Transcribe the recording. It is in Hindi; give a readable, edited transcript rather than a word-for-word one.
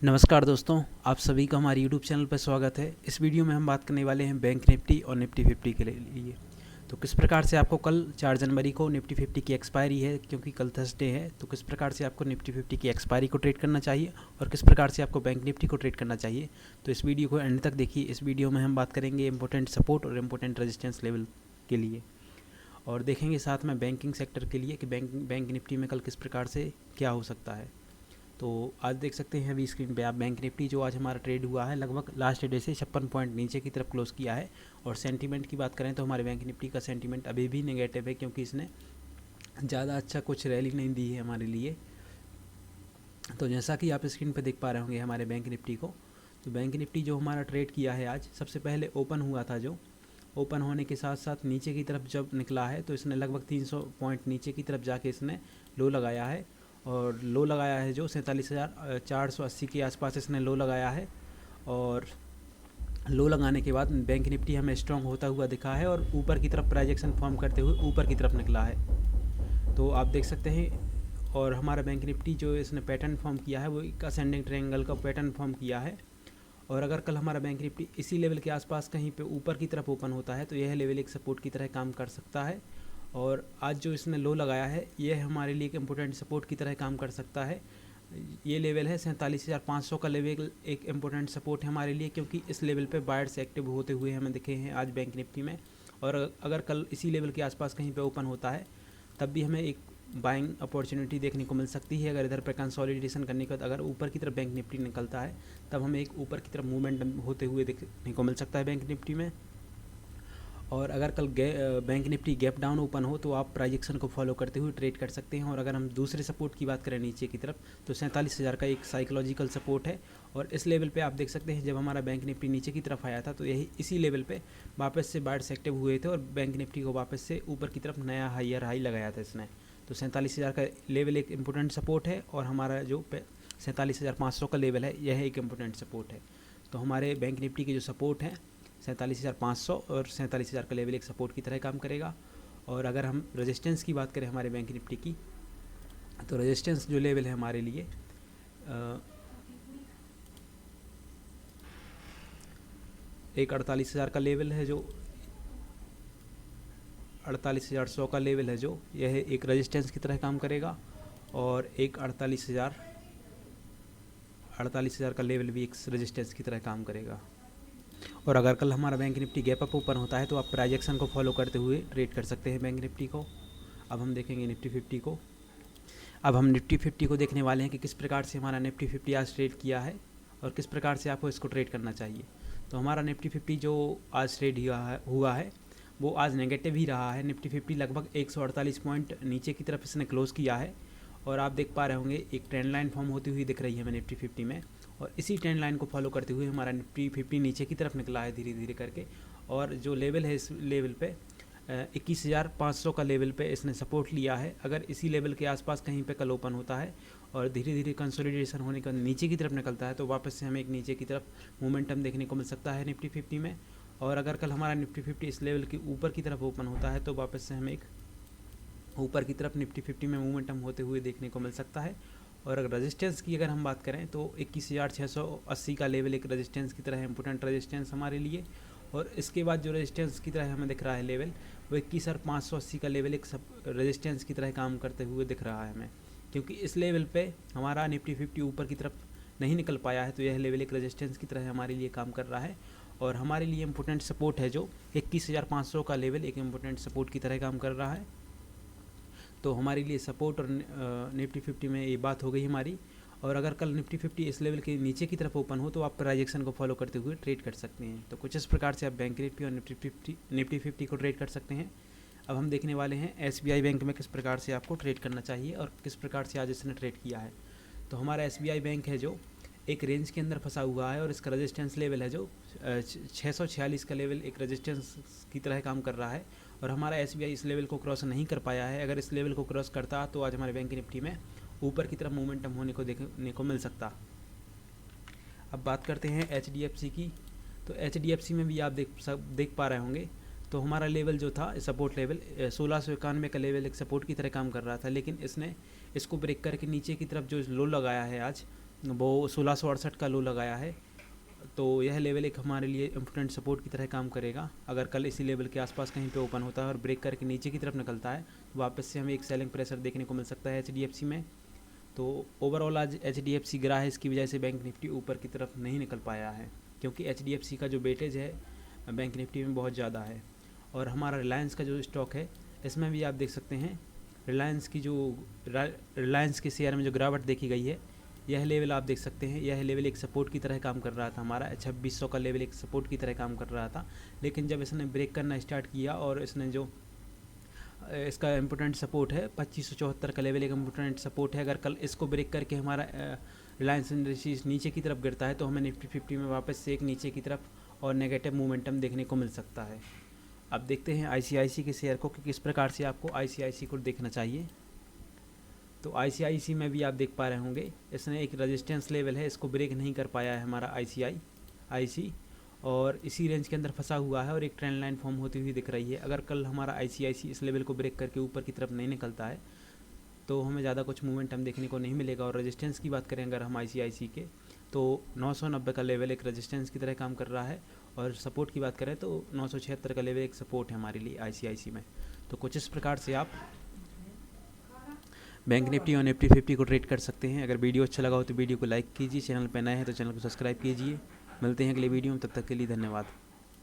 नमस्कार दोस्तों, आप सभी का हमारे यूट्यूब चैनल पर स्वागत है। इस वीडियो में हम बात करने वाले हैं बैंक निफ्टी और निफ्टी 50 के लिए। तो किस प्रकार से आपको कल 4 जनवरी को निफ्टी 50 की एक्सपायरी है, क्योंकि कल थर्सडे है, तो किस प्रकार से आपको निफ्टी 50 की एक्सपायरी को ट्रेड करना चाहिए और किस प्रकार से आपको बैंक निफ्टी को ट्रेड करना चाहिए। तो इस वीडियो को एंड तक देखिए। इस वीडियो में हम बात करेंगे इंपॉर्टेंट सपोर्ट और इम्पोर्टेंट रेजिस्टेंस लेवल के लिए, और देखेंगे साथ में बैंकिंग सेक्टर के लिए कि बैंक निफ्टी में कल किस प्रकार से क्या हो सकता है। तो आज देख सकते हैं अभी स्क्रीन पे आप बैंक निफ्टी जो आज हमारा ट्रेड हुआ है लगभग लास्ट डे से 56 पॉइंट नीचे की तरफ क्लोज किया है। और सेंटीमेंट की बात करें तो हमारे बैंक निफ्टी का सेंटीमेंट अभी भी नेगेटिव है, क्योंकि इसने ज़्यादा अच्छा कुछ रैली नहीं दी है हमारे लिए। तो जैसा कि आप स्क्रीन पर देख पा रहे होंगे हमारे बैंक निफ्टी को, तो बैंक निफ्टी जो हमारा ट्रेड किया है आज, सबसे पहले ओपन हुआ था, जो ओपन होने के साथ साथ नीचे की तरफ जब निकला है तो इसने लगभग 300 पॉइंट नीचे की तरफ जाके इसने लो लगाया है, और लो लगाया है जो 47,480 के आसपास इसने लो लगाया है। और लो लगाने के बाद बैंक निफ्टी हमें स्ट्रॉन्ग होता हुआ दिखा है और ऊपर की तरफ प्राइजेक्शन फॉर्म करते हुए ऊपर की तरफ निकला है, तो आप देख सकते हैं। और हमारा बैंक निफ्टी जो इसने पैटर्न फॉर्म किया है वो एक असेंडिंग ट्रायंगल का पैटर्न फॉर्म किया है। और अगर कल हमारा बैंक निफ्टी इसी लेवल के आसपास कहीं पे ऊपर की तरफ ओपन होता है तो यह लेवल एक सपोर्ट की तरह काम कर सकता है। और आज जो इसने लो लगाया है यह हमारे लिए एक इम्पोर्टेंट सपोर्ट की तरह काम कर सकता है। ये लेवल है 47,500 का लेवल, एक इम्पोर्टेंट सपोर्ट है हमारे लिए, क्योंकि इस लेवल पे बायर्स एक्टिव होते हुए हमें दिखे हैं आज बैंक निफ्टी में। और अगर कल इसी लेवल के आसपास कहीं पे ओपन होता है तब भी हमें एक बाइंग अपॉर्चुनिटी देखने को मिल सकती है। अगर इधर पे कंसोलिडेशन करने के बाद अगर ऊपर की तरफ बैंक निफ्टी निकलता है तब हमें एक ऊपर की तरफ मूवमेंट होते हुए देखने को मिल सकता है बैंक निफ्टी में। और अगर कल bank Nifty gap down open हो तो आप प्राइस एक्शन को फॉलो करते हुए ट्रेड कर सकते हैं। और अगर हम दूसरे सपोर्ट की बात करें नीचे की तरफ, तो 47,000 का एक साइकोलॉजिकल सपोर्ट है। और इस लेवल पे आप देख सकते हैं जब हमारा बैंक निफ्टी नीचे की तरफ आया था तो यही इसी लेवल पे वापस से बायर्स एक्टिव हुए थे और बैंक निफ्टी को वापस से ऊपर की तरफ नया हाई लगाया था इसने। तो 47,000 का लेवल एक इम्पोर्टेंट सपोर्ट है, और हमारा जो 47,500 का लेवल है यह एक इम्पोर्टेंट सपोर्ट है। तो हमारे बैंक निफ्टी के जो सपोर्ट हैं 47,500 और 47,000 का लेवल एक सपोर्ट की तरह काम करेगा। और अगर हम रेजिस्टेंस की बात करें हमारे बैंक निफ्टी की, तो रेजिस्टेंस जो लेवल है हमारे लिए एक 48,000 का लेवल है, जो 48,100 का लेवल है, जो यह एक रेजिस्टेंस की तरह काम करेगा। और एक 48,000 का लेवल भी एक रेजिस्टेंस की तरह काम करेगा। और अगर कल हमारा bank Nifty gap up open होता है तो आप प्राइस एक्शन को फॉलो करते हुए ट्रेड कर सकते हैं बैंक निफ्टी को। अब हम देखेंगे निफ्टी 50 को। अब हम निफ्टी 50 को देखने वाले हैं कि किस प्रकार से हमारा निफ्टी 50 आज ट्रेड किया है और किस प्रकार से आपको इसको ट्रेड करना चाहिए। तो हमारा निफ्टी 50 जो आज ट्रेड हुआ है वो आज नेगेटिव ही रहा है। निफ्टी 50 लगभग 148 पॉइंट नीचे की तरफ इसने क्लोज़ किया है, और आप देख पा रहे होंगे एक ट्रेंड लाइन फॉर्म होती हुई दिख रही है हमें निफ्टी 50 में। और इसी ट्रेंड लाइन को फॉलो करते हुए हमारा निफ्टी 50 नीचे की तरफ निकला है धीरे धीरे करके। और जो लेवल है इस लेवल पे 21,500 का लेवल पे इसने सपोर्ट लिया है। अगर इसी लेवल के आसपास कहीं पे कल ओपन होता है और धीरे धीरे कंसोलिडेशन होने का नीचे की तरफ निकलता है तो वापस से हमें एक नीचे की तरफ मोमेंटम देखने को मिल सकता है निफ्टी 50 में। और अगर कल हमारा निफ्टी 50 इस लेवल के ऊपर की तरफ ओपन होता है तो वापस से हमें एक ऊपर की तरफ निफ्टी 50 में मोमेंटम होते हुए देखने को मिल सकता है। और अगर रेजिस्टेंस की अगर हम बात करें तो 21,680 का लेवल एक रेजिस्टेंस की तरह इंपोर्टेंट रेजिस्टेंस हमारे लिए। और इसके बाद जो रेजिस्टेंस की तरह हमें दिख रहा है लेवल, वो 21,580 का लेवल एक सब रेजिस्टेंस की तरह काम करते हुए दिख रहा है हमें, क्योंकि इस लेवल पे हमारा निफ्टी 50 ऊपर की तरफ नहीं निकल पाया है तो यह लेवल एक रेजिस्टेंस की तरह हमारे लिए काम कर रहा है। और हमारे लिए इम्पोर्टेंट सपोर्ट है जो 21,500 का लेवल एक इम्पोर्टेंट सपोर्ट की तरह काम कर रहा है। तो हमारे लिए सपोर्ट और निफ्टी 50 में ये बात हो गई हमारी। और अगर कल निफ्टी 50 इस लेवल के नीचे की तरफ ओपन हो तो आप प्राइस एक्शन को फॉलो करते हुए ट्रेड कर सकते हैं। तो कुछ इस प्रकार से आप बैंक निफ्टी और निफ्टी 50 को ट्रेड कर सकते हैं। अब हम देखने वाले हैं SBI बैंक में किस प्रकार से आपको ट्रेड करना चाहिए और किस प्रकार से आज इसने ट्रेड किया है। तो हमारा SBI बैंक है जो एक रेंज के अंदर फंसा हुआ है और इसका रेजिस्टेंस लेवल है जो 646 का लेवल एक रेजिस्टेंस की तरह काम कर रहा है। और हमारा SBI इस लेवल को क्रॉस नहीं कर पाया है। अगर इस लेवल को क्रॉस करता तो आज हमारे बैंक निफ्टी में ऊपर की तरफ मोमेंटम होने को देखने को मिल सकता। अब बात करते हैं HDFC की। तो HDFC में भी आप देख पा रहे होंगे। तो हमारा लेवल जो था सपोर्ट लेवल 1691 का लेवल एक सपोर्ट की तरह काम कर रहा था, लेकिन इसने इसको ब्रेक करके नीचे की तरफ जो लो लगाया है आज वो 1668 का लो लगाया है। तो यह लेवल एक हमारे लिए इम्पोर्टेंट सपोर्ट की तरह काम करेगा। अगर कल इसी लेवल के आसपास कहीं पे ओपन होता है और ब्रेक करके नीचे की तरफ निकलता है तो वापस से हमें एक सेलिंग प्रेशर देखने को मिल सकता है HDFC में। तो ओवरऑल आज HDFC गिरा है, इसकी वजह से बैंक निफ्टी ऊपर की तरफ नहीं निकल पाया है, क्योंकि HDFC का जो वेटेज है बैंक निफ्टी में बहुत ज़्यादा है। और हमारा रिलायंस का जो स्टॉक है इसमें भी आप देख सकते हैं रिलायंस के शेयर में जो गिरावट देखी गई है, यह लेवल आप देख सकते हैं, यह लेवल एक सपोर्ट की तरह काम कर रहा था। हमारा 2600 का लेवल एक सपोर्ट की तरह काम कर रहा था, लेकिन जब इसने ब्रेक करना स्टार्ट किया और इसने जो इसका इम्पोर्टेंट सपोर्ट है 2574 का लेवल एक इम्पोर्टेंट सपोर्ट है। अगर कल इसको ब्रेक करके हमारा रिलायंस इंडस्ट्रीज नीचे की तरफ गिरता है तो हमें निफ्टी 50 में वापस से एक नीचे की तरफ और नेगेटिव मोमेंटम देखने को मिल सकता है। अब देखते हैं ICICI के शेयर को कि किस प्रकार से आपको ICICI को देखना चाहिए। तो ICICI में भी आप देख पा रहे होंगे इसने एक रेजिस्टेंस लेवल है, इसको ब्रेक नहीं कर पाया है हमारा ICICI और इसी रेंज के अंदर फंसा हुआ है और एक ट्रेंड लाइन फॉर्म होती हुई दिख रही है। अगर कल हमारा ICICI इस लेवल को ब्रेक करके ऊपर की तरफ नहीं निकलता है तो हमें ज़्यादा कुछ मूवमेंटम देखने को नहीं मिलेगा। और रेजिस्टेंस की बात करें अगर हम ICICI के, तो 990 का लेवल एक रेजिस्टेंस की तरह काम कर रहा है और सपोर्ट की बात करें तो 976 का लेवल एक सपोर्ट है हमारे लिए ICICI में। तो कुछ इस प्रकार से आप बैंक निफ्टी और निफ्टी 50 को ट्रेड कर सकते हैं। अगर वीडियो अच्छा लगा हो तो वीडियो को लाइक कीजिए, चैनल पर नए हैं तो चैनल को सब्सक्राइब कीजिए। मिलते हैं अगले वीडियो में, तब तक के लिए धन्यवाद।